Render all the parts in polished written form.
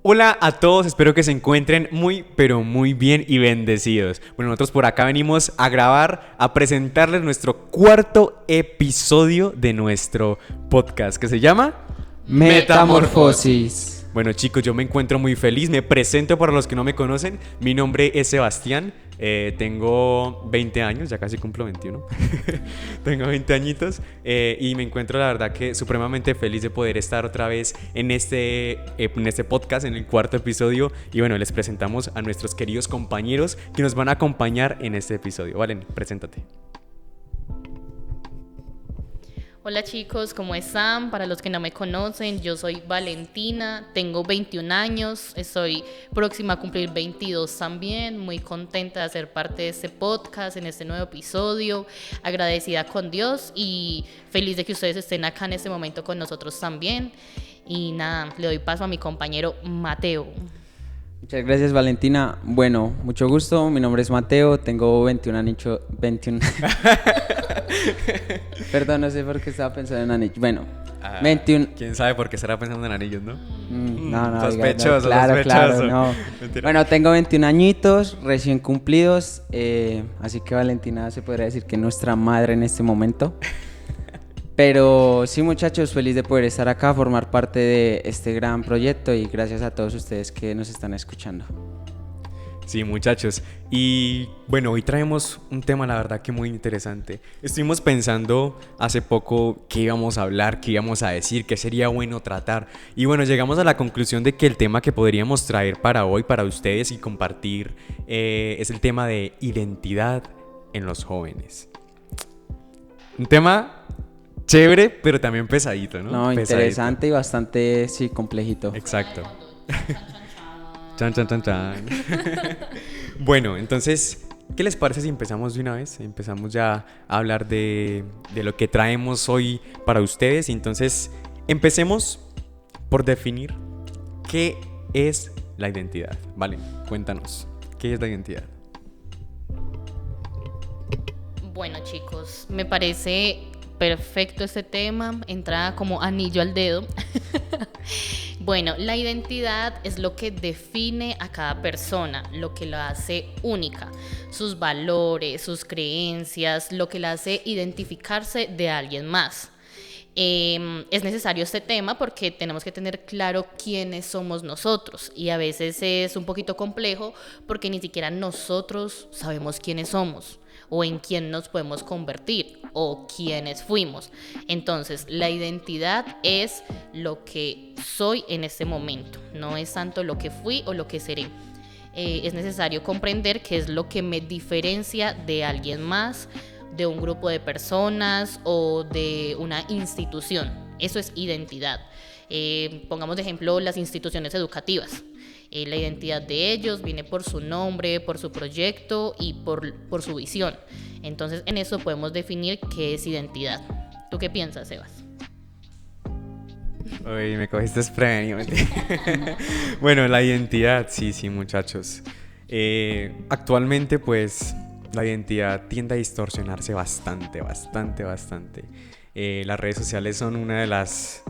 Hola a todos, espero que se encuentren muy, pero muy bien y bendecidos. Bueno, nosotros por acá venimos a grabar, a presentarles nuestro cuarto episodio de nuestro podcast que se llama Metamorfosis. Bueno, chicos, yo me encuentro muy feliz. Me presento para los que no me conocen. Mi nombre es Sebastián. Tengo 20 años, ya casi cumplo 21. Tengo 20 añitos y me encuentro, la verdad, que supremamente feliz de poder estar otra vez en este podcast, en el cuarto episodio. Y bueno, les presentamos a nuestros queridos compañeros que nos van a acompañar en este episodio. Valen, preséntate. Hola chicos, ¿cómo están? Para los que no me conocen, yo soy Valentina, tengo 21 años, estoy próxima a cumplir 22 también, muy contenta de ser parte de este podcast, en este nuevo episodio, agradecida con Dios y feliz de que ustedes estén acá en este momento con nosotros también. Y nada, le doy paso a mi compañero Mateo. Muchas gracias, Valentina. Bueno, mucho gusto. Mi nombre es Mateo. Tengo 21 años. 21. Perdón, no sé por qué estaba pensando en anillos. Bueno, 21. ¿Quién sabe por qué estará pensando en anillos, no? No, Sospechoso, claro, no. Mentira. Bueno, tengo 21 añitos, recién cumplidos. Así que Valentina se podría decir que es nuestra madre en este momento. Pero sí, muchachos, feliz de poder estar acá, formar parte de este gran proyecto y gracias a todos ustedes que nos están escuchando. Sí, muchachos. Y bueno, hoy traemos un tema, la verdad, que muy interesante. Estuvimos pensando hace poco qué íbamos a hablar, qué íbamos a decir, qué sería bueno tratar. Y bueno, llegamos a la conclusión de que el tema que podríamos traer para hoy, para ustedes y compartir, es el tema de identidad en los jóvenes. Un tema chévere, pero también pesadito, ¿no? No, Pesadito. interesante y bastante, sí, complejito. Exacto. Chan, chan, chan, chan. Bueno, entonces, ¿qué les parece si empezamos de una vez? Empezamos ya a hablar de lo que traemos hoy para ustedes. Y entonces, empecemos por definir qué es la identidad. Vale, cuéntanos, ¿qué es la identidad? Bueno chicos, me parece perfecto este tema, entra como anillo al dedo. Bueno, la identidad es lo que define a cada persona, lo que la hace única, sus valores, sus creencias, lo que la hace identificarse de alguien más. Es necesario este tema porque tenemos que tener claro quiénes somos nosotros y a veces es un poquito complejo porque ni siquiera nosotros sabemos quiénes somos o en quién nos podemos convertir o quiénes fuimos. Entonces, la identidad es lo que soy en este momento, no es tanto lo que fui o lo que seré. Es necesario comprender qué es lo que me diferencia de alguien más, de un grupo de personas o de una institución. Eso es identidad. Pongamos de ejemplo las instituciones educativas. La identidad de ellos viene por su nombre, por su proyecto y por su visión. Entonces, en eso podemos definir qué es identidad. ¿Tú qué piensas, Sebas? Uy, me cogiste desprevenido. Bueno, la identidad, sí, muchachos. Actualmente, pues, la identidad tiende a distorsionarse bastante. Las redes sociales son una de las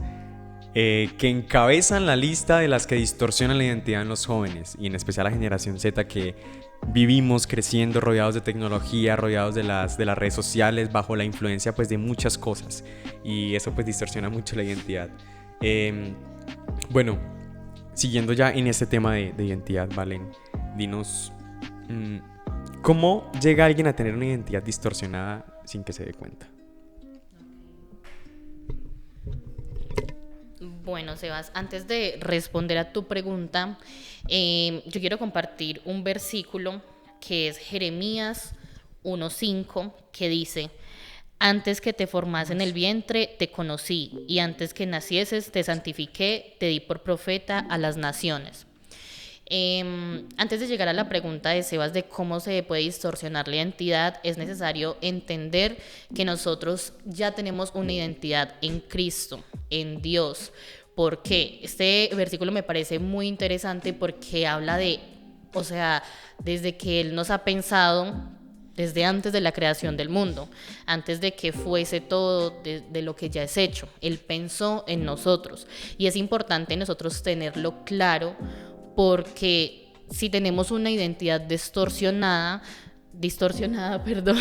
que encabezan la lista de las que distorsionan la identidad en los jóvenes, y en especial la generación Z, que vivimos creciendo rodeados de tecnología, rodeados de las redes sociales, bajo la influencia pues de muchas cosas, y eso pues distorsiona mucho la identidad. Bueno, siguiendo ya en este tema de identidad, Valen, dinos, ¿cómo llega alguien a tener una identidad distorsionada sin que se dé cuenta? Bueno, Sebas, antes de responder a tu pregunta, yo quiero compartir un versículo que es Jeremías 1:5, que dice: antes que te formase en el vientre te conocí, y antes que nacieses te santifiqué, te di por profeta a las naciones. Antes de llegar a la pregunta de Sebas de cómo se puede distorsionar la identidad, es necesario entender que nosotros ya tenemos una identidad en Cristo, en Dios. ¿Por qué? Este versículo me parece muy interesante porque habla de O sea, desde que Él nos ha pensado, desde antes de la creación del mundo, antes de que fuese todo de lo que ya es hecho. Él pensó en nosotros. Y es importante nosotros tenerlo claro, porque si tenemos una identidad distorsionada, perdón,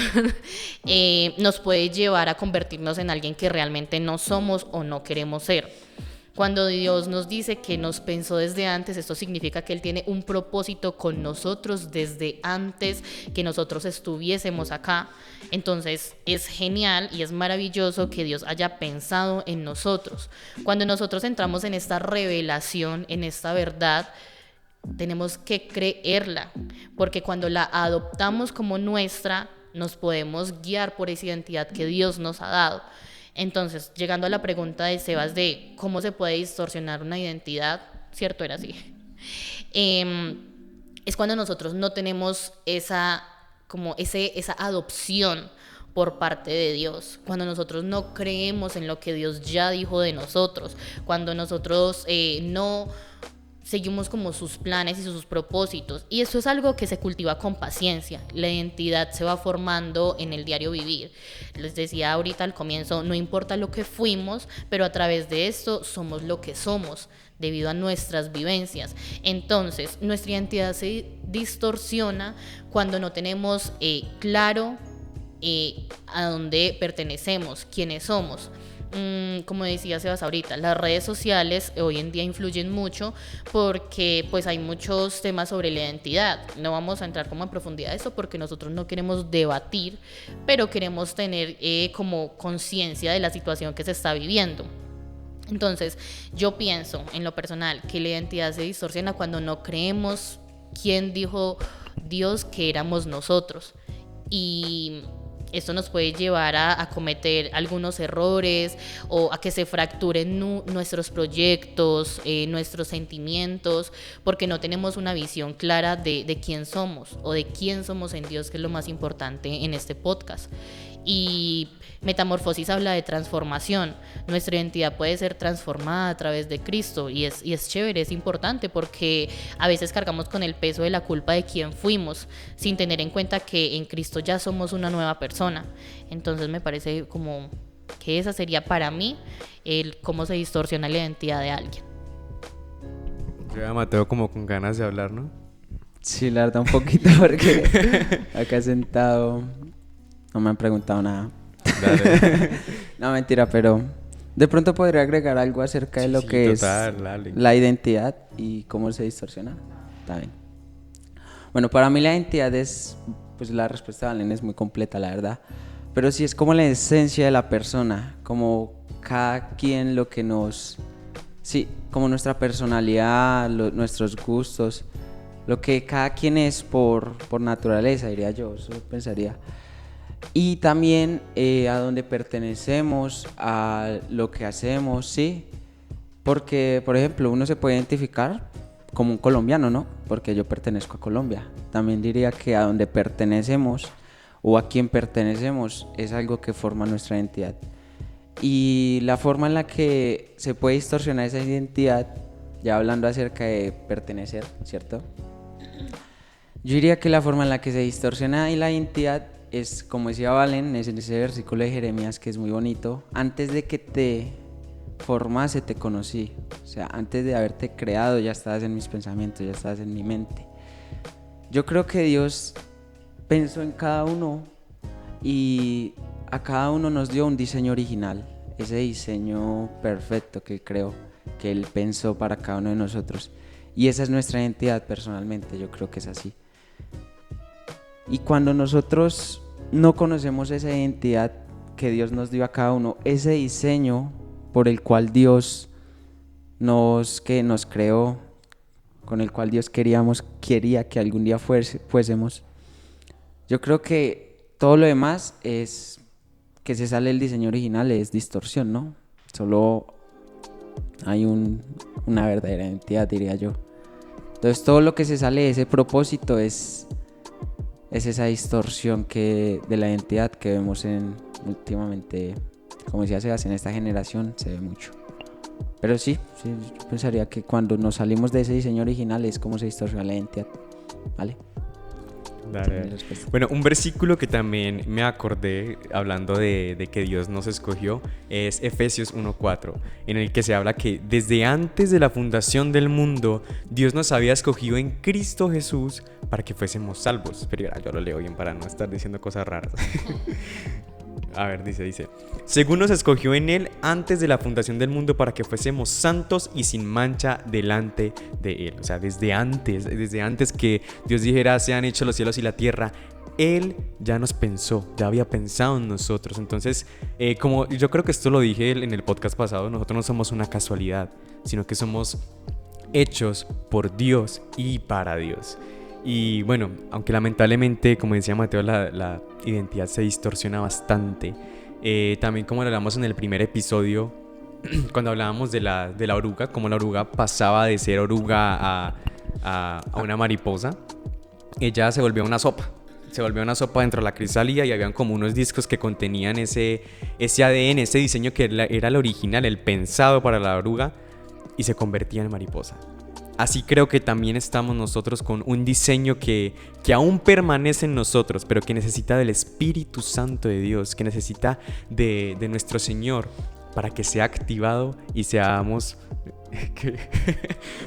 nos puede llevar a convertirnos en alguien que realmente no somos o no queremos ser. Cuando Dios nos dice que nos pensó desde antes, esto significa que Él tiene un propósito con nosotros desde antes que nosotros estuviésemos acá. Entonces es genial y es maravilloso que Dios haya pensado en nosotros. Cuando nosotros entramos en esta revelación, en esta verdad, tenemos que creerla, porque cuando la adoptamos como nuestra, nos podemos guiar por esa identidad que Dios nos ha dado. Entonces, llegando a la pregunta de Sebas de cómo se puede distorsionar una identidad, ¿cierto? Era así. Es cuando nosotros no tenemos esa adopción por parte de Dios, cuando nosotros no creemos en lo que Dios ya dijo de nosotros, cuando nosotros no seguimos como sus planes y sus propósitos. Y eso es algo que se cultiva con paciencia. La identidad se va formando en el diario vivir. Les decía ahorita al comienzo, no importa lo que fuimos, pero a través de esto somos lo que somos, debido a nuestras vivencias. Entonces, nuestra identidad se distorsiona cuando no tenemos claro a dónde pertenecemos, quiénes somos. Como decía Sebas ahorita, las redes sociales hoy en día influyen mucho porque pues hay muchos temas sobre la identidad. No vamos a entrar como en profundidad de eso porque nosotros no queremos debatir, pero queremos tener como conciencia de la situación que se está viviendo. Entonces, yo pienso en lo personal que la identidad se distorsiona cuando no creemos quién dijo Dios que éramos nosotros. Y esto nos puede llevar a cometer algunos errores o a que se fracturen nuestros proyectos, nuestros sentimientos, porque no tenemos una visión clara de quién somos o de quién somos en Dios, que es lo más importante en este podcast. Y Metamorfosis habla de transformación. Nuestra identidad puede ser transformada a través de Cristo y es chévere, es importante, porque a veces cargamos con el peso de la culpa de quién fuimos sin tener en cuenta que en Cristo ya somos una nueva persona. Entonces me parece como que esa sería para mí el cómo se distorsiona la identidad de alguien. Yo veo a Mateo como con ganas de hablar, ¿no? Sí, la verdad un poquito, porque acá sentado no me han preguntado nada. Dale. No, mentira, pero de pronto podría agregar algo acerca de lo que total, es dale. la identidad y cómo se distorsiona. Está bien. Bueno, para mí la identidad es, pues la respuesta de Valen es muy completa, la verdad. Pero sí es como la esencia de la persona, como cada quien lo que nos... Sí, como nuestra personalidad, nuestros gustos, lo que cada quien es por naturaleza, diría yo, eso pensaría. Y también a dónde pertenecemos, a lo que hacemos, ¿sí? Porque, por ejemplo, uno se puede identificar como un colombiano, ¿no? Porque yo pertenezco a Colombia. También diría que a dónde pertenecemos o a quién pertenecemos es algo que forma nuestra identidad. Y la forma en la que se puede distorsionar esa identidad, ya hablando acerca de pertenecer, ¿cierto? Yo diría que la forma en la que se distorsiona la identidad es, como decía Valen, es en ese versículo de Jeremías que es muy bonito: antes de que te formase te conocí. O sea, antes de haberte creado ya estabas en mis pensamientos, ya estabas en mi mente. Yo creo que Dios pensó en cada uno y a cada uno nos dio un diseño original, ese diseño perfecto que creo que Él pensó para cada uno de nosotros. Y esa es nuestra identidad personalmente, yo creo que es así. Y cuando nosotros no conocemos esa identidad que Dios nos dio a cada uno, ese diseño por el cual Dios nos creó, con el cual Dios quería que algún día fuésemos, yo creo que todo lo demás es que se sale del diseño original, es distorsión, ¿no? Solo hay una verdadera identidad, diría yo. Entonces todo lo que se sale de ese propósito es esa distorsión de la identidad que vemos últimamente, como decía Sebas, en esta generación se ve mucho. Pero sí, yo pensaría que cuando nos salimos de ese diseño original es como se distorsiona la identidad. ¿vale? Dale. Mi respuesta. Bueno, un versículo que también me acordé hablando de que Dios nos escogió es Efesios 1:4, en el que se habla que desde antes de la fundación del mundo Dios nos había escogido en Cristo Jesús para que fuésemos salvos. Pero yo lo leo bien para no estar diciendo cosas raras. A ver, dice, según nos escogió en Él antes de la fundación del mundo para que fuésemos santos y sin mancha delante de Él. O sea, desde antes que Dios dijera sean hechos los cielos y la tierra, Él ya nos pensó, ya había pensado en nosotros. Entonces, como yo creo que esto lo dije en el podcast pasado, nosotros no somos una casualidad, sino que somos hechos por Dios y para Dios. Y bueno, aunque lamentablemente, como decía Mateo, la identidad se distorsiona bastante. También como lo hablamos en el primer episodio, cuando hablábamos de la oruga, como la oruga pasaba de ser oruga a una mariposa, ella se volvió una sopa. Se volvió una sopa dentro de la crisálida y habían como unos discos que contenían ese ADN, ese diseño que era el original, el pensado para la oruga, y se convertía en mariposa. Así creo que también estamos nosotros con un diseño que aún permanece en nosotros, pero que necesita del Espíritu Santo de Dios, que necesita de nuestro Señor para que sea activado y seamos...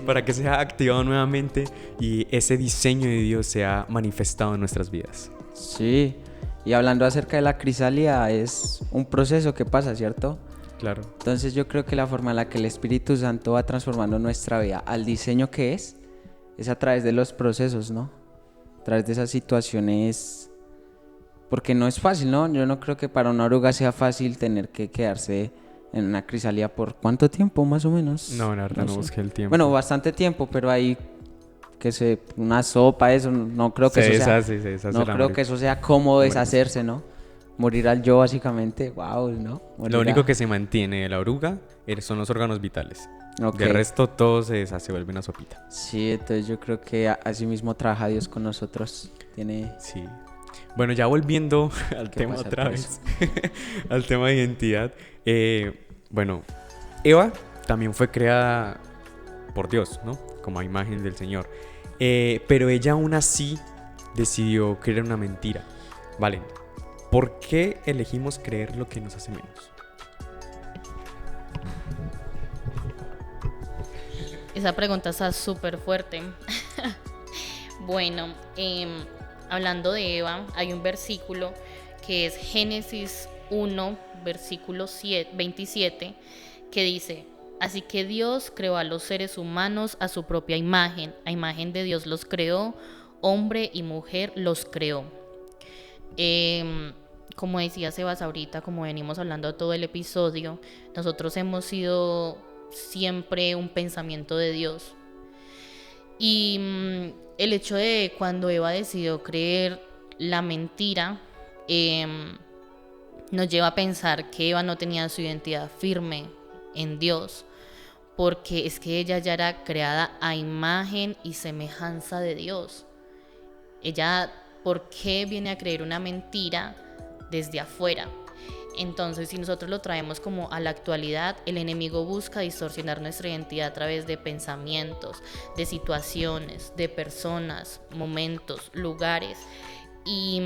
para que sea activado nuevamente y ese diseño de Dios sea manifestado en nuestras vidas. Sí, y hablando acerca de la crisálida, es un proceso que pasa, ¿cierto? Claro. Entonces yo creo que la forma en la que el Espíritu Santo va transformando nuestra vida al diseño que es a través de los procesos, ¿no? A través de esas situaciones, porque no es fácil, ¿no? Yo no creo que para una oruga sea fácil tener que quedarse en una crisálida por ¿cuánto tiempo más o menos? No, la verdad no sé. busqué el tiempo. Bueno, bastante tiempo, pero ahí una sopa, eso, no creo que se deshace no la creo que eso sea cómodo deshacerse, ¿no? Morir al yo, básicamente, wow, ¿no? Lo único que se mantiene de la oruga son los órganos vitales. Okay. De resto todo se deshace, vuelve una sopita. Sí, entonces yo creo que así mismo trabaja Dios con nosotros. Sí. Bueno, ya volviendo al tema otra vez, al tema de identidad. Bueno, Eva también fue creada por Dios, ¿no? Como a imagen del Señor. Pero ella aún así decidió creer una mentira. Vale. ¿Por qué elegimos creer lo que nos hace menos? Esa pregunta está súper fuerte. Bueno, hablando de Eva, hay un versículo que es Génesis 1, versículo 27, que dice: así que Dios creó a los seres humanos a su propia imagen. A imagen de Dios los creó, hombre y mujer los creó. Como decía Sebas ahorita, como venimos hablando todo el episodio, nosotros hemos sido siempre un pensamiento de Dios. Y el hecho de cuando Eva decidió creer la mentira, nos lleva a pensar que Eva no tenía su identidad firme en Dios, porque es que ella ya era creada a imagen y semejanza de Dios. Ella, ¿por qué viene a creer una mentira desde afuera? Entonces, si nosotros lo traemos como a la actualidad, el enemigo busca distorsionar nuestra identidad a través de pensamientos, de situaciones, de personas, momentos, lugares. Y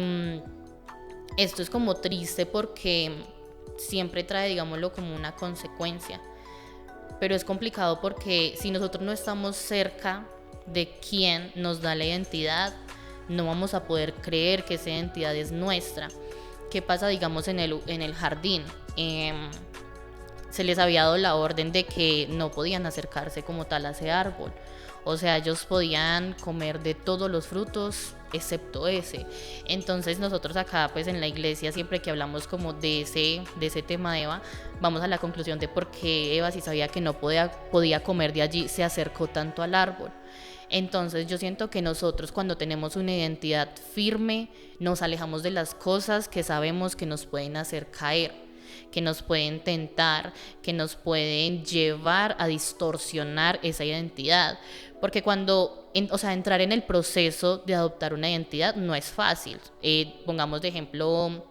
esto es como triste porque siempre trae, digámoslo, como una consecuencia. Pero es complicado porque si nosotros no estamos cerca de quien nos da la identidad, no vamos a poder creer que esa identidad es nuestra. ¿Qué pasa, digamos, en el jardín? Se les había dado la orden de que no podían acercarse como tal a ese árbol. O sea, ellos podían comer de todos los frutos excepto ese. Entonces nosotros acá pues en la iglesia, siempre que hablamos como de ese tema de Eva, vamos a la conclusión de por qué Eva, si sabía que no podía comer de allí, se acercó tanto al árbol. Entonces yo siento que nosotros, cuando tenemos una identidad firme, nos alejamos de las cosas que sabemos que nos pueden hacer caer, que nos pueden tentar, que nos pueden llevar a distorsionar esa identidad. Porque entrar en el proceso de adoptar una identidad no es fácil. Pongamos de ejemplo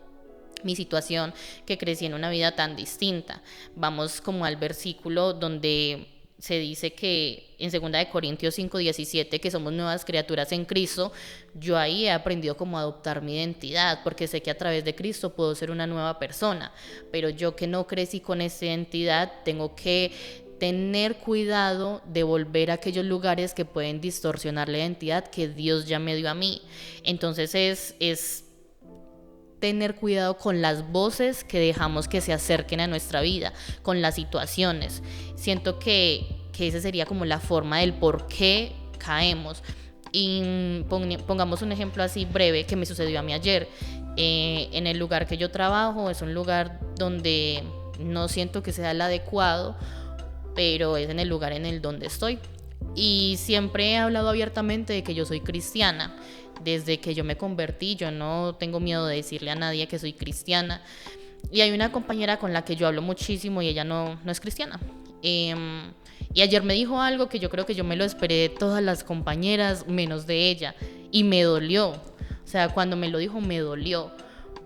mi situación, que crecí en una vida tan distinta. Vamos como al versículo donde se dice que en 2 Corintios 5:17 que somos nuevas criaturas en Cristo, yo ahí he aprendido cómo adoptar mi identidad, porque sé que a través de Cristo puedo ser una nueva persona, pero yo que no crecí con esa identidad, tengo que tener cuidado de volver a aquellos lugares que pueden distorsionar la identidad que Dios ya me dio a mí. Entonces es tener cuidado con las voces que dejamos que se acerquen a nuestra vida, con las situaciones. Siento que esa sería como la forma del por qué caemos. Y pongamos un ejemplo así breve que me sucedió a mí ayer. En el lugar que yo trabajo es un lugar donde no siento que sea el adecuado, pero es en el lugar en el donde estoy. Y siempre he hablado abiertamente de que yo soy cristiana. Desde que yo me convertí, yo no tengo miedo de decirle a nadie que soy cristiana. Y hay una compañera con la que yo hablo muchísimo y ella no es cristiana. Y ayer me dijo algo que yo creo que yo me lo esperé de todas las compañeras, menos de ella. Y me dolió. O sea, cuando me lo dijo, me dolió.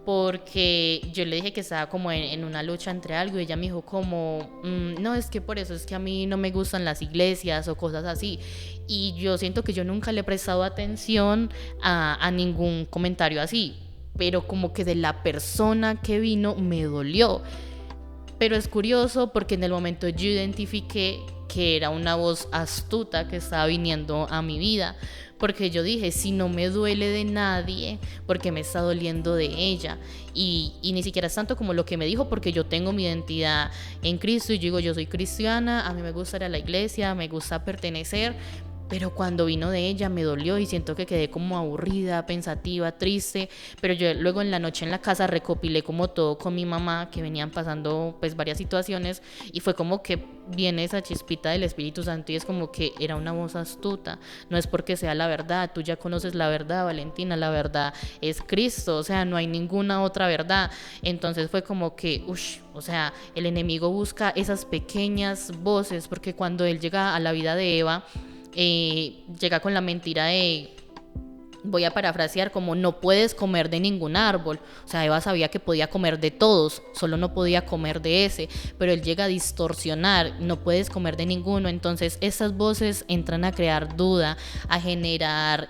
Porque yo le dije que estaba como en una lucha entre algo y ella me dijo como, no, es que por eso es que a mí no me gustan las iglesias o cosas así. Y yo siento que yo nunca le he prestado atención a ningún comentario así, pero como que de la persona que vino me dolió. Pero es curioso porque en el momento yo identifiqué que era una voz astuta que estaba viniendo a mi vida, porque yo dije, si no me duele de nadie, porque me está doliendo de ella. Y ni siquiera es tanto como lo que me dijo, porque yo tengo mi identidad en Cristo y yo digo, yo soy cristiana, a mí me gusta ir a la iglesia, me gusta pertenecer, pero cuando vino de ella me dolió y siento que quedé como aburrida, pensativa, triste. Pero yo luego en la noche en la casa recopilé como todo con mi mamá, que venían pasando pues varias situaciones, y fue como que viene esa chispita del Espíritu Santo y es como que era una voz astuta. No es porque sea la verdad, tú ya conoces la verdad, Valentina, la verdad es Cristo, o sea, no hay ninguna otra verdad. Entonces fue como que, o sea, el enemigo busca esas pequeñas voces, porque cuando él llega a la vida de Eva, llega con la mentira de, voy a parafrasear, como no puedes comer de ningún árbol. O sea, Eva sabía que podía comer de todos, solo no podía comer de ese, pero él llega a distorsionar, no puedes comer de ninguno. Entonces esas voces entran a crear duda, a generar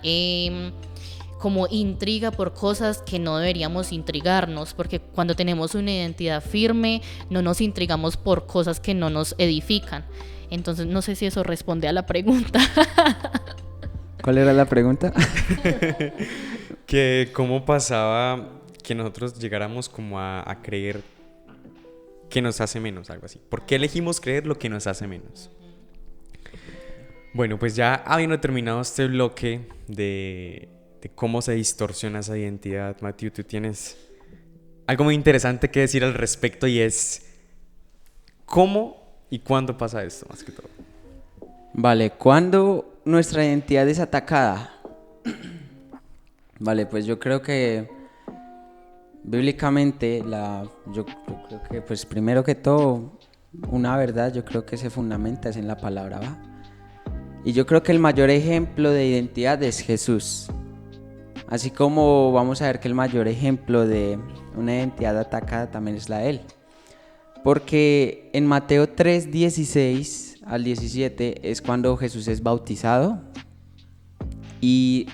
como intriga por cosas que no deberíamos intrigarnos, porque cuando tenemos una identidad firme no nos intrigamos por cosas que no nos edifican. Entonces no sé si eso responde a la pregunta. ¿Cuál era la pregunta? Que cómo pasaba que nosotros llegáramos como a creer que nos hace menos, algo así. ¿Por qué elegimos creer lo que nos hace menos? Bueno, pues ya habiendo terminado este bloque de cómo se distorsiona esa identidad, Matthew, tú tienes algo muy interesante que decir al respecto, y es cómo y cuándo pasa esto, más que todo. Vale, ¿cuándo nuestra identidad es atacada? Vale, pues yo creo que bíblicamente yo creo que pues primero que todo una verdad yo creo que se fundamenta es en la palabra, ¿va? Y yo creo que el mayor ejemplo de identidad es Jesús. Así como vamos a ver que el mayor ejemplo de una identidad atacada también es la de él. Porque en Mateo 3, 16 al 17 es cuando Jesús es bautizado y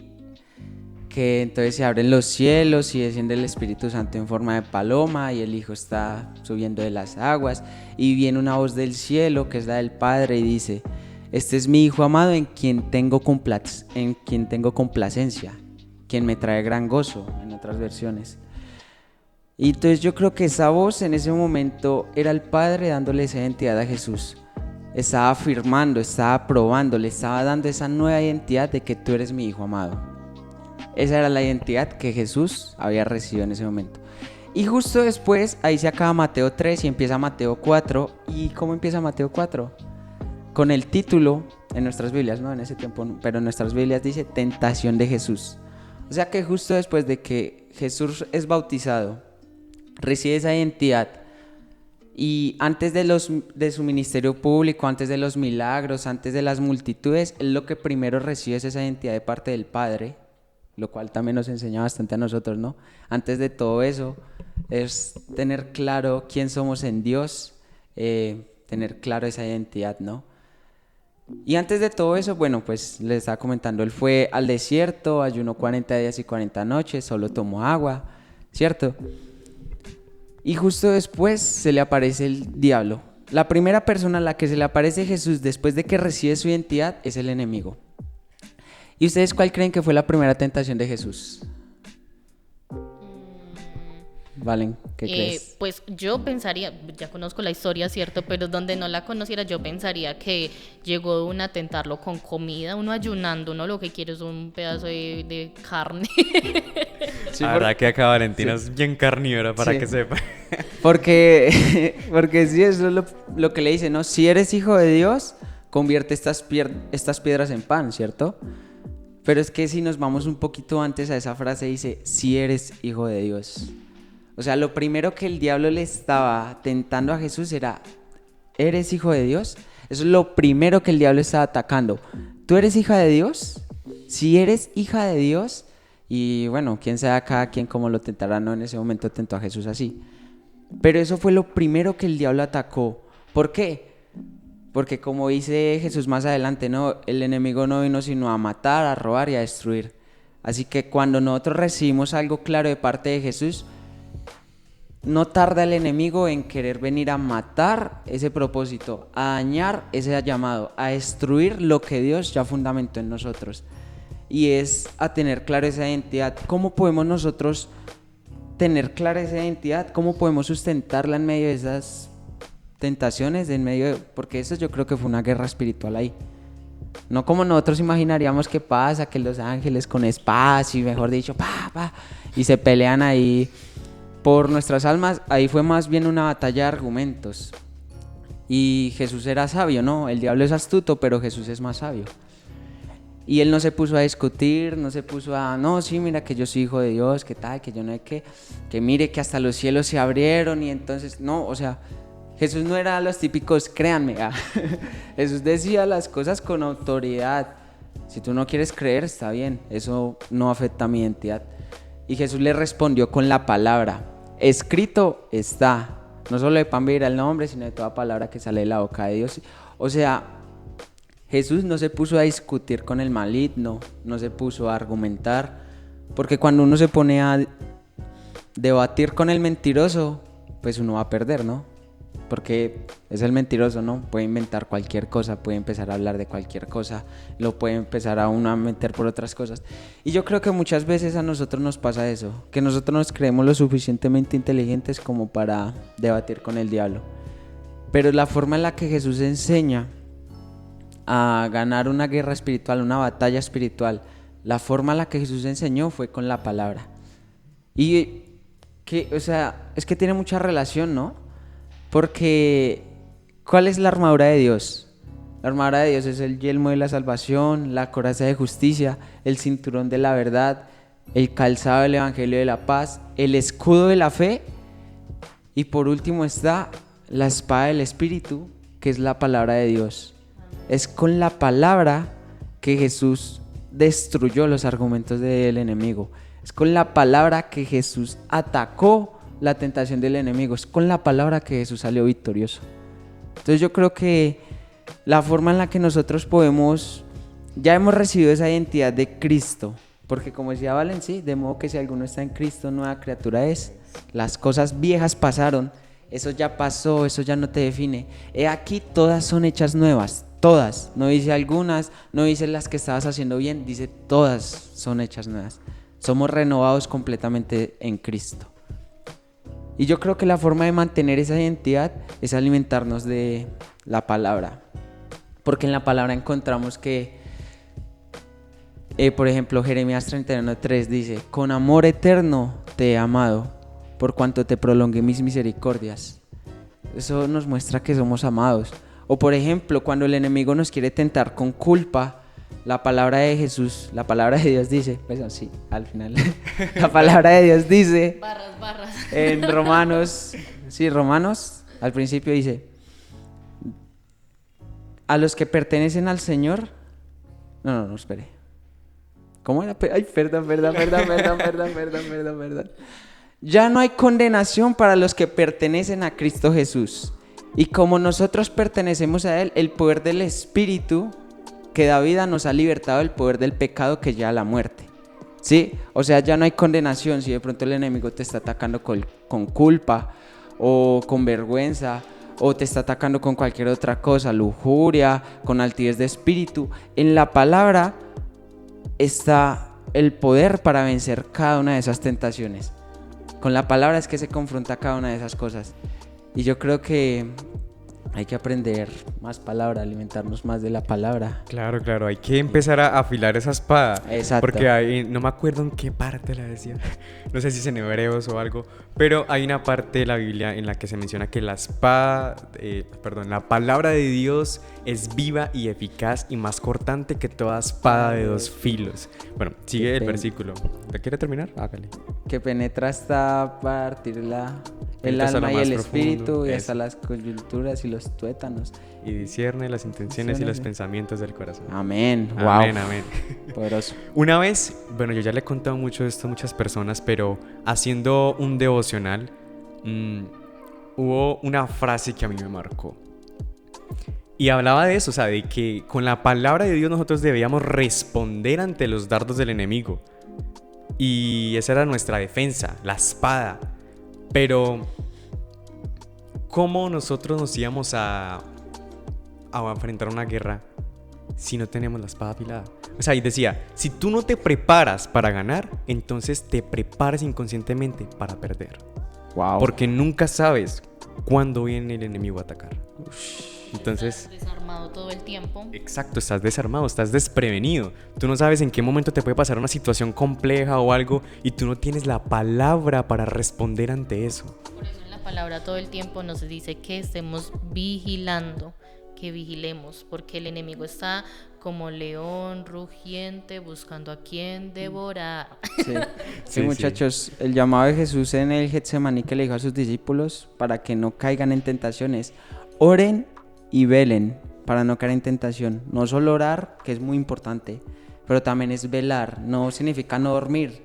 que entonces se abren los cielos y desciende el Espíritu Santo en forma de paloma y el Hijo está subiendo de las aguas y viene una voz del cielo que es la del Padre y dice: este es mi Hijo amado en quien tengo complacencia, quien me trae gran gozo, en otras versiones. Y entonces yo creo que esa voz en ese momento era el Padre dándole esa identidad a Jesús. Estaba afirmando, estaba aprobando, le estaba dando esa nueva identidad de que tú eres mi Hijo amado. Esa era la identidad que Jesús había recibido en ese momento. Y justo después, ahí se acaba Mateo 3 y empieza Mateo 4. ¿Y cómo empieza Mateo 4? Con el título, en nuestras Biblias, no en ese tiempo, pero en nuestras Biblias dice Tentación de Jesús. O sea que justo después de que Jesús es bautizado, recibe esa identidad y antes de su ministerio público, antes de los milagros, antes de las multitudes, él lo que primero recibe es esa identidad de parte del Padre, lo cual también nos enseña bastante a nosotros, ¿no? Antes de todo eso es tener claro quién somos en Dios, tener claro esa identidad, ¿no? Y antes de todo eso, bueno, pues les estaba comentando, él fue al desierto, ayunó 40 días y 40 noches, solo tomó agua, ¿cierto? Y justo después se le aparece el diablo. La primera persona a la que se le aparece Jesús después de que recibe su identidad es el enemigo. ¿Y ustedes cuál creen que fue la primera tentación de Jesús? Valen, ¿qué crees? Pues yo pensaría, ya conozco la historia, ¿cierto? Pero donde no la conociera, yo pensaría que llegó uno a tentarlo con comida, uno ayunando, uno lo que quiere es un pedazo de carne. Sí, La verdad que acá Valentina sí. es bien carnívora, para Sí. que sepa. Porque sí, eso es lo que le dice, ¿no? Si eres hijo de Dios, convierte estas piedras en pan, ¿cierto? Pero es que si nos vamos un poquito antes a esa frase, dice, si eres hijo de Dios. O sea, lo primero que el diablo le estaba tentando a Jesús era, ¿eres hijo de Dios? Eso es lo primero que el diablo estaba atacando. ¿Tú eres hija de Dios? Si eres hija de Dios, y bueno, quién sabe cada quien cómo lo tentará, ¿no? En ese momento tentó a Jesús así. Pero eso fue lo primero que el diablo atacó. ¿Por qué? Porque como dice Jesús más adelante, ¿no? El enemigo no vino sino a matar, a robar y a destruir. Así que cuando nosotros recibimos algo claro de parte de Jesús, no tarda el enemigo en querer venir a matar ese propósito, a dañar ese llamado, a destruir lo que Dios ya fundamentó en nosotros. Y es a tener clara esa identidad. ¿Cómo podemos nosotros tener clara esa identidad? ¿Cómo podemos sustentarla en medio de esas tentaciones? Porque eso yo creo que fue una guerra espiritual ahí. No como nosotros imaginaríamos que pasa, que los ángeles con espadas y mejor dicho, y se pelean ahí por nuestras almas. Ahí fue más bien una batalla de argumentos. Y Jesús era sabio, ¿no? El diablo es astuto, pero Jesús es más sabio. Y él no se puso a discutir, no se puso a, no, sí, mira que yo soy hijo de Dios, que tal, que yo no sé qué, que mire que hasta los cielos se abrieron y entonces, no, o sea, Jesús no era los típicos, créanme, Jesús decía las cosas con autoridad. Si tú no quieres creer, está bien, eso no afecta a mi identidad. Y Jesús le respondió con la palabra, escrito está, no solo de pan vivirá el hombre, sino de toda palabra que sale de la boca de Dios. O sea, Jesús no se puso a discutir con el maligno, no se puso a argumentar, porque cuando uno se pone a debatir con el mentiroso, pues uno va a perder, ¿no? Porque es el mentiroso, ¿no? Puede inventar cualquier cosa, puede empezar a hablar de cualquier cosa, lo puede empezar a uno a meter por otras cosas. Y yo creo que muchas veces a nosotros nos pasa eso, que nosotros nos creemos lo suficientemente inteligentes como para debatir con el diablo. Pero la forma en la que Jesús enseña a ganar una guerra espiritual, una batalla espiritual, la forma en la que Jesús enseñó fue con la palabra. Y que, o sea, es que tiene mucha relación, ¿no? Porque ¿cuál es la armadura de Dios? La armadura de Dios es el yelmo de la salvación, la coraza de justicia, el cinturón de la verdad, el calzado del evangelio de la paz, el escudo de la fe y por último está la espada del espíritu, que es la palabra de Dios. Es con la palabra que Jesús destruyó los argumentos del enemigo. Es con la palabra que Jesús atacó la tentación del enemigo. Es con la palabra que Jesús salió victorioso. Entonces yo creo que la forma en la que nosotros podemos, ya hemos recibido esa identidad de Cristo, porque como decía Valen, sí, de modo que si alguno está en Cristo, nueva criatura es. Las cosas viejas pasaron, eso ya pasó, eso ya no te define. He aquí todas son hechas nuevas, todas. No dice algunas, no dice las que estabas haciendo bien, dice todas son hechas nuevas. Somos renovados completamente en Cristo. Y yo creo que la forma de mantener esa identidad es alimentarnos de la palabra. Porque en la palabra encontramos que, por ejemplo, Jeremías 31:3 dice, con amor eterno te he amado, por cuanto te prolongué mis misericordias. Eso nos muestra que somos amados. O por ejemplo, cuando el enemigo nos quiere tentar con culpa, la palabra de Jesús, la palabra de Dios dice, pues sí, al final, la palabra de Dios dice, Barras. en Romanos, al principio dice, a los que pertenecen al Señor, no, espere, ¿cómo era? Ay, perdón. Ya no hay condenación para los que pertenecen a Cristo Jesús. Y como nosotros pertenecemos a Él, el poder del Espíritu que da vida nos ha libertado del poder del pecado que lleva a la muerte. ¿Sí? O sea, ya no hay condenación si de pronto el enemigo te está atacando con culpa o con vergüenza o te está atacando con cualquier otra cosa, lujuria, con altivez de espíritu. En la palabra está el poder para vencer cada una de esas tentaciones. Con la palabra es que se confronta cada una de esas cosas. Y yo creo que hay que aprender más palabra, alimentarnos más de la palabra. Claro, claro, hay que empezar a afilar esa espada. Exacto. Porque no me acuerdo en qué parte la decía. No sé si es en Hebreos o algo. Pero hay una parte de la Biblia en la que se menciona que la palabra de Dios es viva y eficaz y más cortante que toda espada de dos filos. Bueno, sigue el versículo. ¿La quiere terminar? Hágale. Que penetra hasta partir el Penetra hasta alma lo y más el profundo, espíritu y eso. hasta las coyunturas y los tuétanos. Y discierne las intenciones y los pensamientos del corazón. Amén. Amén, Wow. amén. Poderoso. Una vez, bueno, yo ya le he contado mucho de esto a muchas personas, pero haciendo un devocional, hubo una frase que a mí me marcó. Y hablaba de eso, o sea, de que con la palabra de Dios nosotros debíamos responder ante los dardos del enemigo. Y esa era nuestra defensa, la espada. Pero, ¿cómo nosotros nos íbamos a enfrentar una guerra si no tenemos la espada afilada? O sea, y decía, si tú no te preparas para ganar, entonces te preparas inconscientemente para perder. Wow. Porque nunca sabes cuándo viene el enemigo a atacar. Entonces, Estás desarmado todo el tiempo. exacto, estás desarmado, estás desprevenido. Tú no sabes en qué momento te puede pasar una situación compleja o algo y tú no tienes la palabra para responder ante eso. Por eso en la palabra todo el tiempo nos dice que estemos vigilando, que vigilemos, porque el enemigo está como león rugiente buscando a quien devorar. Sí, Sí, muchachos, el llamado de Jesús en el Getsemaní que le dijo a sus discípulos para que no caigan en tentaciones, oren y velen para no caer en tentación. No solo orar, que es muy importante, pero también es velar. No significa no dormir,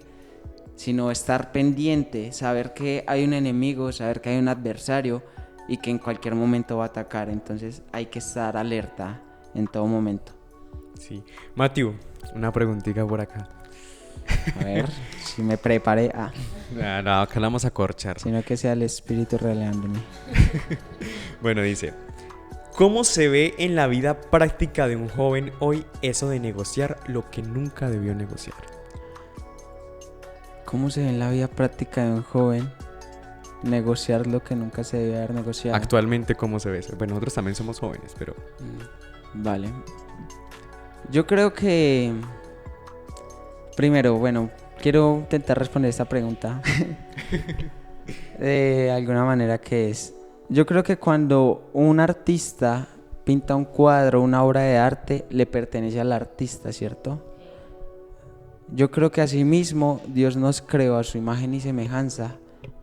sino estar pendiente, saber que hay un enemigo, saber que hay un adversario y que en cualquier momento va a atacar. Entonces hay que estar alerta en todo momento. Sí. Matthew, una preguntita por acá. A ver, si me preparé. No, acá la vamos a corchar. Sino que sea el espíritu relevándome. Bueno, dice, ¿cómo se ve en la vida práctica de un joven hoy eso de negociar lo que nunca debió negociar? ¿Cómo se ve en la vida práctica de un joven negociar lo que nunca se debe haber negociado? Actualmente, ¿cómo se ve eso? Bueno, nosotros también somos jóvenes, pero... Vale. Yo creo que... Primero, bueno, quiero intentar responder esta pregunta de alguna manera, que es... Yo creo que cuando un artista pinta un cuadro, una obra de arte, le pertenece al artista, ¿cierto? Yo creo que asimismo Dios nos creó a su imagen y semejanza,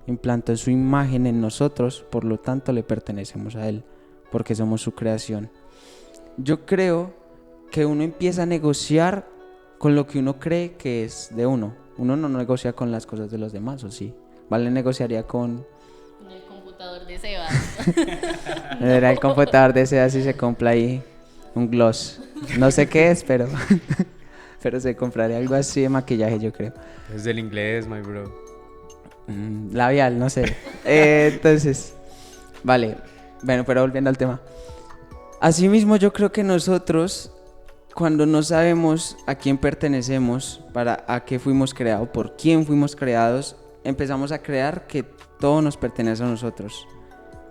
implantó su imagen en nosotros, por lo tanto le pertenecemos a Él, porque somos su creación. Yo creo que uno empieza a negociar con lo que uno cree que es de uno. Uno no negocia con las cosas de los demás, ¿o sí? Vale, negociaría con... El computador de Sebas. Era el computador de Sebas y se compra ahí un gloss. No sé qué es, pero... pero se compraría algo así de maquillaje, yo creo. Es del inglés, my bro. Labial, no sé. Entonces, vale. Bueno, pero volviendo al tema. Asimismo, yo creo que nosotros, cuando no sabemos a quién pertenecemos, a qué fuimos creados, por quién fuimos creados, empezamos a crear que todo nos pertenece a nosotros,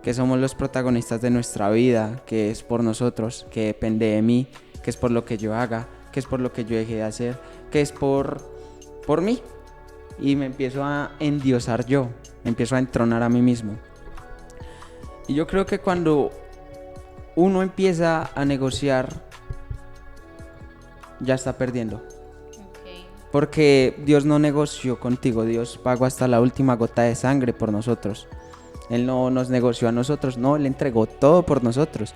que somos los protagonistas de nuestra vida, que es por nosotros, que depende de mí, que es por lo que yo haga, que es por lo que yo dejé de hacer, que es por mí. Y me empiezo a endiosar yo, me empiezo a entronar a mí mismo. Y yo creo que cuando uno empieza a negociar, ya está perdiendo. Okay. Porque Dios no negoció contigo, Dios pagó hasta la última gota de sangre por nosotros. Él no nos negoció a nosotros, no, Él entregó todo por nosotros.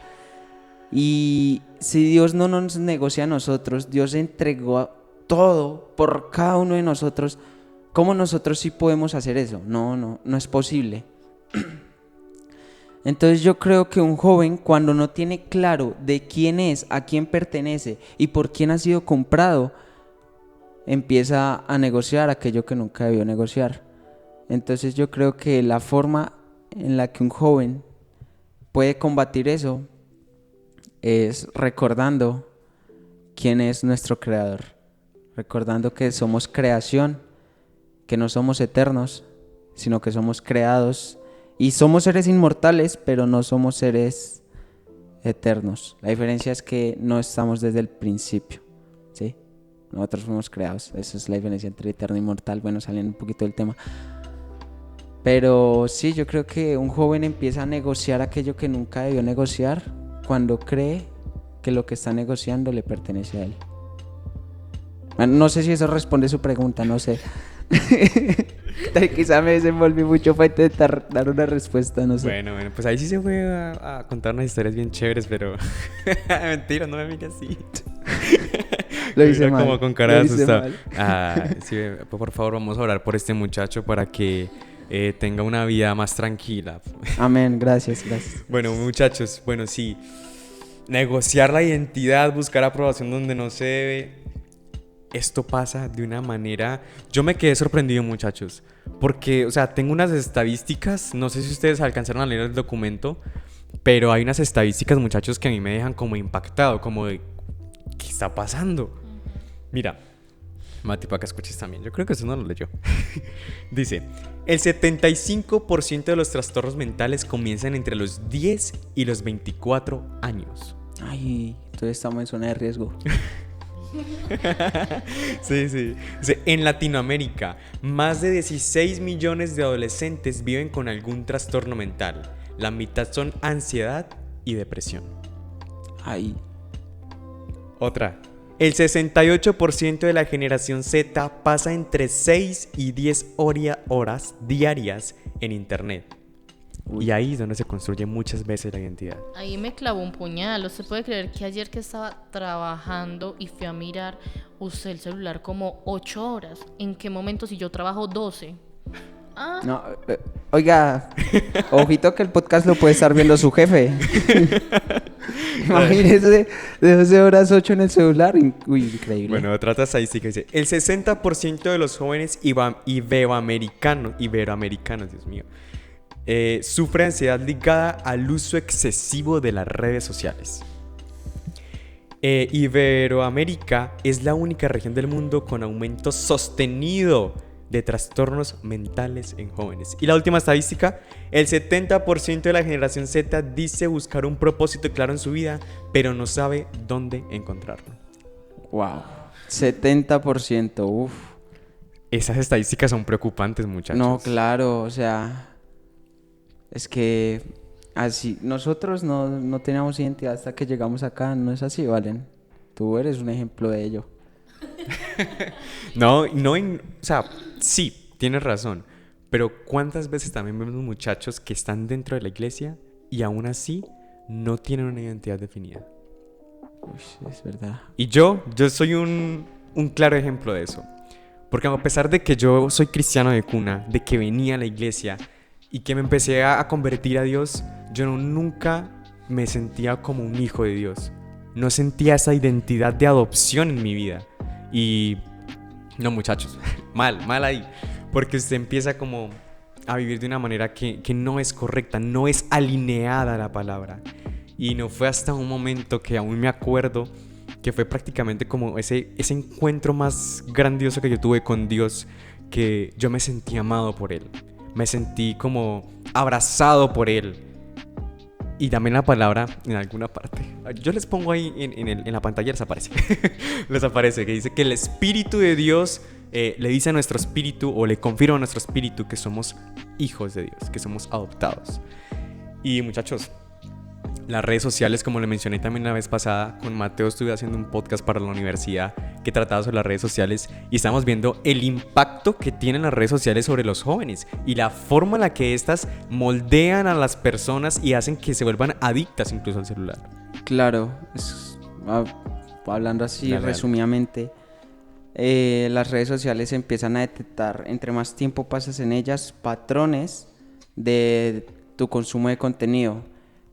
Y si Dios no nos negocia a nosotros, Dios entregó todo por cada uno de nosotros. ¿Cómo nosotros sí podemos hacer eso? No es posible. Entonces yo creo que un joven cuando no tiene claro de quién es, a quién pertenece y por quién ha sido comprado, empieza a negociar aquello que nunca debió negociar. Entonces yo creo que la forma en la que un joven puede combatir eso es recordando quién es nuestro creador, recordando que somos creación, que no somos eternos, sino que somos creados y somos seres inmortales, pero no somos seres eternos. La diferencia es que no estamos desde el principio, ¿sí? Nosotros fuimos creados, esa es la diferencia entre eterno y mortal. Bueno, saliendo un poquito del tema. Pero sí, yo creo que un joven empieza a negociar aquello que nunca debió negociar cuando cree que lo que está negociando le pertenece a él. Bueno, no sé si eso responde su pregunta, no sé. Quizá me desenvolví mucho para intentar dar una respuesta, no sé. Bueno, pues ahí sí se fue a contar unas historias bien chéveres, pero... Mentira, no me mires así. Lo hice Mira mal. como con cara de Lo hice asustado. mal. Sí, por favor, vamos a orar por este muchacho para que tenga una vida más tranquila. Amén, gracias. Bueno, muchachos, bueno, sí. Negociar la identidad, buscar aprobación donde no se debe. Esto pasa de una manera... Yo me quedé sorprendido, muchachos. Porque, o sea, tengo unas estadísticas. No sé si ustedes alcanzaron a leer el documento. Pero hay unas estadísticas, muchachos, que a mí me dejan como impactado. Como de... ¿Qué está pasando? Mira, Mati, para que escuches también. Yo creo que eso no lo leyó. Dice, el 75% de los trastornos mentales comienzan entre los 10 y los 24 años. Ay, entonces estamos en zona de riesgo. Sí. Dice, en Latinoamérica, más de 16 millones de adolescentes viven con algún trastorno mental. La mitad son ansiedad y depresión. Ay, Otra. El 68% de la generación Z pasa entre 6 y 10 horas diarias en internet. Y ahí es donde se construye muchas veces la identidad. Ahí me clavó un puñal. ¿Usted puede creer que ayer que estaba trabajando y fui a mirar, usé el celular como 8 horas? ¿En qué momento si yo trabajo 12? Ah, no, oiga, ojito que el podcast lo puede estar viendo su jefe. Imagínese de 12 horas 8 en el celular. Uy, increíble. Bueno, otra estadística dice, el 60% de los jóvenes iberoamericanos, Dios mío, sufre ansiedad ligada al uso excesivo de las redes sociales. Iberoamérica es la única región del mundo con aumento sostenido de trastornos mentales en jóvenes. Y la última estadística, el 70% de la generación Z dice buscar un propósito claro en su vida, pero no sabe dónde encontrarlo. Wow, 70%, uff. Esas estadísticas son preocupantes, muchachos. No, claro, o sea, es que así, nosotros no teníamos identidad hasta que llegamos acá, no es así, Valen. Tú eres un ejemplo de ello. O sea, sí, tienes razón. Pero ¿cuántas veces también vemos muchachos que están dentro de la iglesia y aún así no tienen una identidad definida? Uy, es verdad. Y yo soy un claro ejemplo de eso. Porque a pesar de que yo soy cristiano de cuna, de que venía a la iglesia y que me empecé a convertir a Dios, yo nunca me sentía como un hijo de Dios. No sentía esa identidad de adopción en mi vida. Y no, muchachos, mal ahí. Porque usted empieza como a vivir de una manera que no es correcta, no es alineada a la palabra. Y no fue hasta un momento que aún me acuerdo que fue prácticamente como ese encuentro más grandioso que yo tuve con Dios, que yo me sentí amado por Él. Me sentí como abrazado por Él. Y también la palabra en alguna parte. Yo les pongo ahí en la pantalla, les aparece. Les aparece que dice que el Espíritu de Dios le dice a nuestro espíritu, o le confirma a nuestro espíritu, que somos hijos de Dios, que somos adoptados. Y muchachos, las redes sociales, como le mencioné también la vez pasada, con Mateo estuve haciendo un podcast para la universidad que trataba sobre las redes sociales y estamos viendo el impacto que tienen las redes sociales sobre los jóvenes y la forma en la que éstas moldean a las personas y hacen que se vuelvan adictas incluso al celular. Claro, hablando así Dale. resumidamente, las redes sociales empiezan a detectar, entre más tiempo pasas en ellas, patrones de tu consumo de contenido.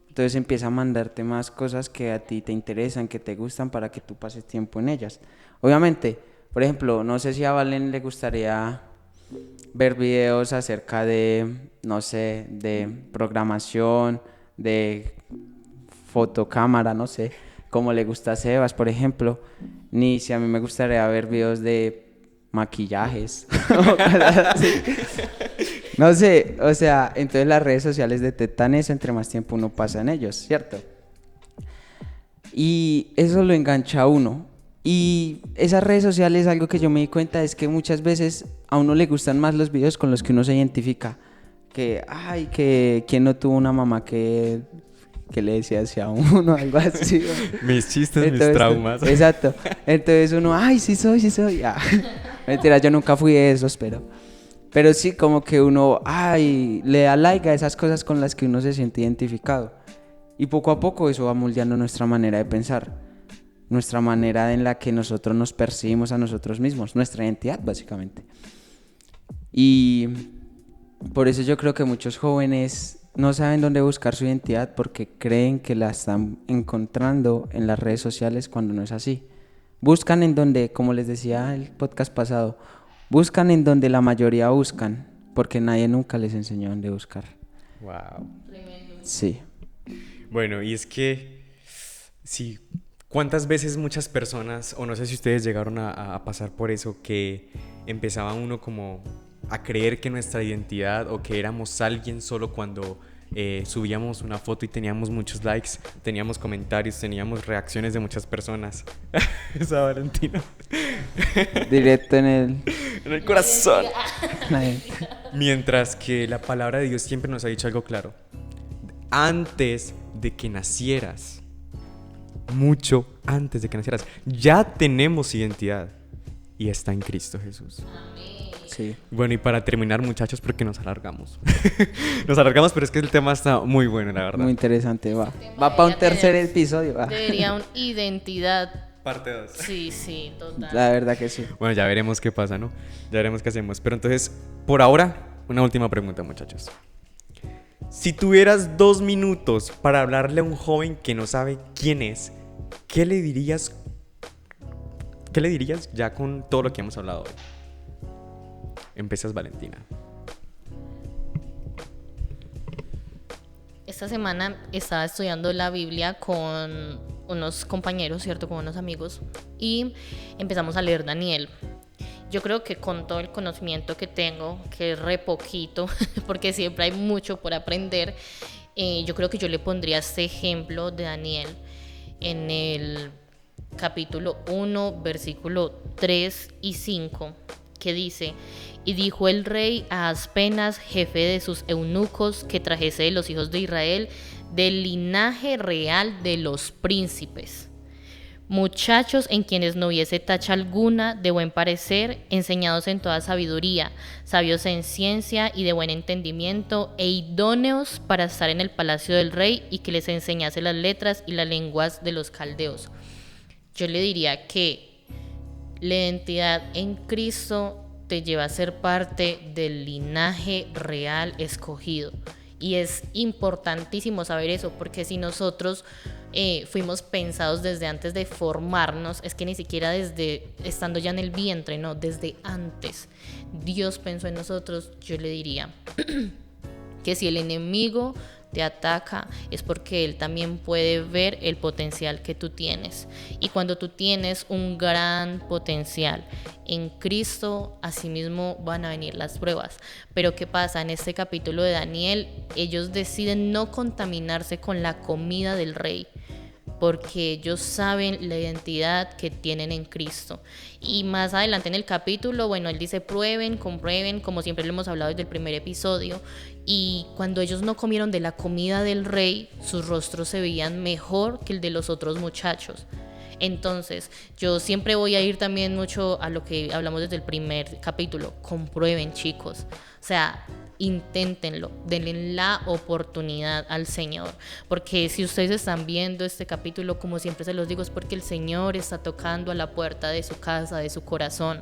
Entonces empieza a mandarte más cosas que a ti te interesan, que te gustan, para que tú pases tiempo en ellas. Obviamente, por ejemplo, no sé si a Valen le gustaría ver videos acerca de, no sé, de programación, de fotocámara, no sé, como le gusta a Sebas, por ejemplo, ni si a mí me gustaría ver videos de maquillajes o cosas así. No sé, o sea, entonces las redes sociales detectan eso entre más tiempo uno pasa en ellos, ¿cierto? Y eso lo engancha a uno. Y esas redes sociales, algo que yo me di cuenta es que muchas veces a uno le gustan más los videos con los que uno se identifica. Que, ay, que quién no tuvo una mamá que le decía hacia uno, algo así. Mis chistes, Entonces, mis traumas. Exacto. Entonces uno, ay, sí soy. Ah. Mentira, yo nunca fui de esos, pero sí, como que uno, ay, le da like a esas cosas con las que uno se siente identificado. Y poco a poco eso va moldeando nuestra manera de pensar, nuestra manera en la que nosotros nos percibimos a nosotros mismos, nuestra identidad, básicamente. Y por eso yo creo que muchos jóvenes no saben dónde buscar su identidad, porque creen que la están encontrando en las redes sociales, cuando no es así. Buscan en donde, como les decía el podcast pasado, buscan en donde la mayoría buscan, porque nadie nunca les enseñó dónde buscar. Wow. Sí. Bueno, y es que, sí, ¿cuántas veces muchas personas, o no sé si ustedes llegaron a pasar por eso, que empezaba uno como a creer que nuestra identidad o que éramos alguien solo cuando subíamos una foto y teníamos muchos likes, teníamos comentarios, teníamos reacciones de muchas personas? Esa Valentina. Directo en el corazón. el... Mientras que la palabra de Dios siempre nos ha dicho algo claro. Antes de que nacieras, mucho antes de que nacieras, ya tenemos identidad y está en Cristo Jesús. Sí. Bueno, y para terminar, muchachos, porque nos alargamos. Nos alargamos, pero es que el tema está muy bueno, la verdad. Muy interesante, va para un tercer episodio. Debería un identidad. Parte 2. Sí, total. La verdad que sí. Bueno, ya veremos qué pasa, ¿no? Ya veremos qué hacemos. Pero entonces, por ahora, una última pregunta, muchachos. Si tuvieras 2 minutos para hablarle a un joven que no sabe quién es, ¿qué le dirías? ¿Qué le dirías ya con todo lo que hemos hablado hoy? Empiezas, Valentina. Esta semana estaba estudiando la Biblia con unos compañeros, ¿cierto? Con unos amigos. Y empezamos a leer Daniel. Yo creo que con todo el conocimiento que tengo, que es re poquito, porque siempre hay mucho por aprender, yo creo que yo le pondría este ejemplo de Daniel en el capítulo 1, versículo 3 y 5, que dice: y dijo el rey a Aspenas, jefe de sus eunucos, que trajese de los hijos de Israel, del linaje real de los príncipes, muchachos en quienes no hubiese tacha alguna, de buen parecer, enseñados en toda sabiduría, sabios en ciencia y de buen entendimiento, e idóneos para estar en el palacio del rey, y que les enseñase las letras y las lenguas de los caldeos. Yo le diría que la identidad en Cristo te lleva a ser parte del linaje real escogido. Y es importantísimo saber eso, porque si nosotros fuimos pensados desde antes de formarnos, es que ni siquiera desde estando ya en el vientre, no, desde antes Dios pensó en nosotros. Yo le diría que si el enemigo te ataca es porque él también puede ver el potencial que tú tienes, y cuando tú tienes un gran potencial en Cristo, asimismo van a venir las pruebas. Pero ¿qué pasa? En este capítulo de Daniel, ellos deciden no contaminarse con la comida del rey, porque ellos saben la identidad que tienen en Cristo. Y más adelante en el capítulo, bueno, él dice: prueben, comprueben, como siempre lo hemos hablado desde el primer episodio. Y cuando ellos no comieron de la comida del rey, sus rostros se veían mejor que el de los otros muchachos. Entonces, yo siempre voy a ir también mucho a lo que hablamos desde el primer capítulo: comprueben, chicos. O sea, inténtenlo, denle la oportunidad al Señor, porque si ustedes están viendo este capítulo, como siempre se los digo, es porque el Señor está tocando a la puerta de su casa, de su corazón,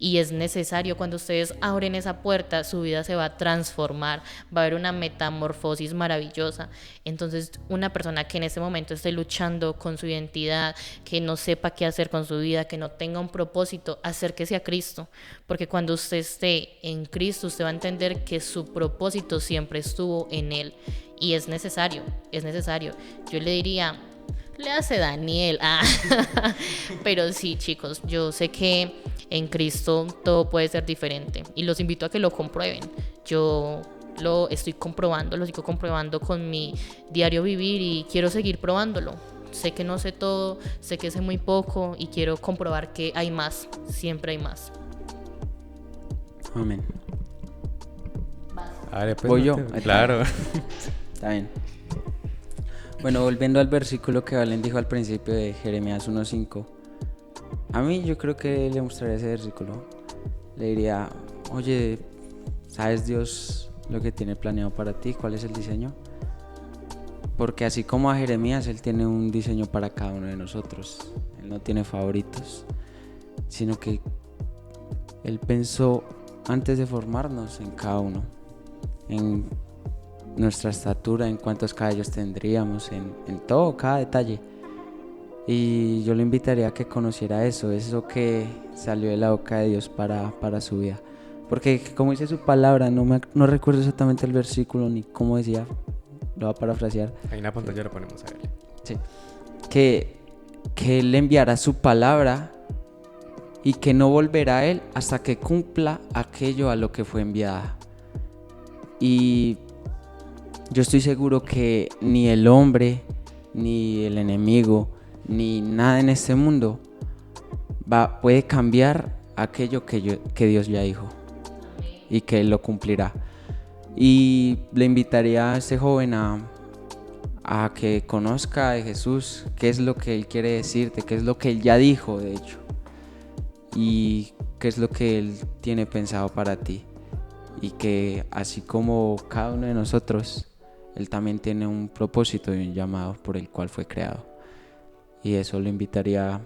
Y es necesario, cuando ustedes abren esa puerta, su vida se va a transformar, va a haber una metamorfosis maravillosa. Entonces, una persona que en este momento esté luchando con su identidad, que no sepa qué hacer con su vida, que no tenga un propósito, acérquese a Cristo, porque cuando usted esté en Cristo, usted va a entender que su propósito siempre estuvo en Él. Y es necesario, es necesario. Yo le diría, le hace Daniel. Pero sí, chicos, yo sé que en Cristo todo puede ser diferente. Y los invito a que lo comprueben. Yo lo estoy comprobando, lo sigo comprobando con mi diario vivir y quiero seguir probándolo. Sé que no sé todo, sé que sé muy poco y quiero comprobar que hay más, siempre hay más. Amén. Vale, pues, ¿Voy yo? Claro. Está bien. Bueno, volviendo al versículo que Valen dijo al principio de Jeremías 1:5. A mí yo creo que le mostraría ese versículo. Le diría, oye, ¿sabes Dios lo que tiene planeado para ti? ¿Cuál es el diseño? Porque así como a Jeremías, Él tiene un diseño para cada uno de nosotros. Él no tiene favoritos, sino que Él pensó antes de formarnos en cada uno, en nuestra estatura, en cuántos cabellos tendríamos, en todo, cada detalle. Y yo le invitaría a que conociera eso que salió de la boca de Dios para su vida. Porque como dice su palabra, no recuerdo exactamente el versículo ni cómo decía, lo voy a parafrasear. Ahí en la pantalla lo ponemos a ver. Sí. Que Él enviará su palabra y que no volverá a Él hasta que cumpla aquello a lo que fue enviada. Y yo estoy seguro que ni el hombre, ni el enemigo, ni nada en este mundo puede cambiar aquello que Dios ya dijo y que Él lo cumplirá. Y le invitaría a ese joven a que conozca de Jesús, qué es lo que Él quiere decirte, qué es lo que Él ya dijo, de hecho, y qué es lo que Él tiene pensado para ti. Y que así como cada uno de nosotros, Él también tiene un propósito y un llamado por el cual fue creado. Y eso lo invitaría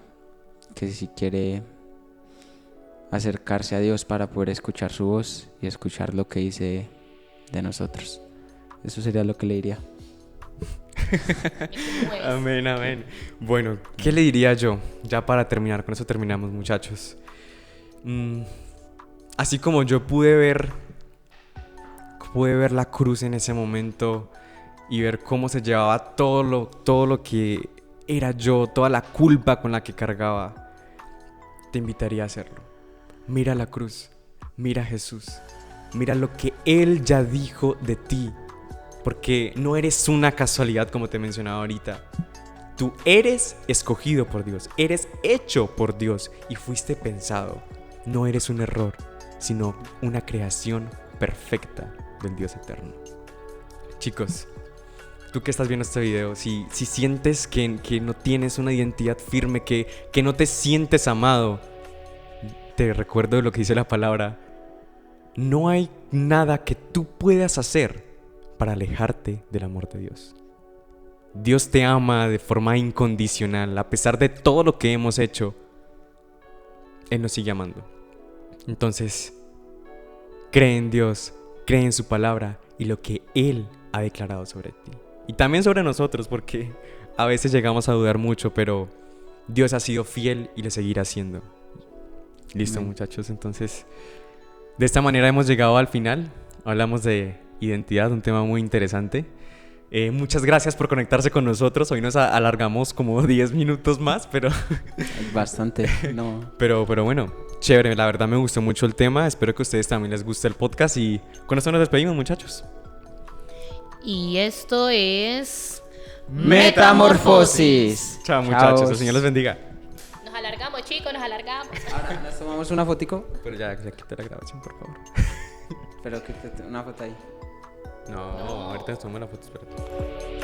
que si quiere acercarse a Dios para poder escuchar su voz y escuchar lo que dice de nosotros. Eso sería lo que le diría. Amén, amén. Bueno, ¿qué le diría yo? Ya para terminar, con eso terminamos, muchachos. Así como yo pude ver la cruz en ese momento y ver cómo se llevaba todo lo que era yo, toda la culpa con la que cargaba, te invitaría a hacerlo. Mira la cruz, mira a Jesús, mira lo que Él ya dijo de ti, porque no eres una casualidad como te mencionaba ahorita. Tú eres escogido por Dios, eres hecho por Dios y fuiste pensado. No eres un error, sino una creación perfecta del Dios eterno. Chicos, tú que estás viendo este video, si sientes que no tienes una identidad firme, que no te sientes amado, te recuerdo lo que dice la palabra. No hay nada que tú puedas hacer para alejarte del amor de Dios. Dios te ama de forma incondicional. A pesar de todo lo que hemos hecho, Él nos sigue amando. Entonces, cree en Dios, cree en su palabra y lo que Él ha declarado sobre ti. Y también sobre nosotros, porque a veces llegamos a dudar mucho, pero Dios ha sido fiel y lo seguirá haciendo. Listo, muchachos, entonces de esta manera hemos llegado al final. Hablamos de identidad, un tema muy interesante. Muchas gracias por conectarse con nosotros. Hoy nos alargamos como 10 minutos más, pero bastante, no. Pero bueno, chévere, la verdad me gustó mucho el tema. Espero que a ustedes también les guste el podcast y con esto nos despedimos, muchachos. Y esto es Metamorfosis. Chao, muchachos, el Señor les bendiga. Nos alargamos, chicos, nos alargamos. Ahora nos tomamos una fotico. Pero ya quita la grabación, por favor. Pero quítate una foto ahí. No, ahorita nos tomamos la foto, espérate.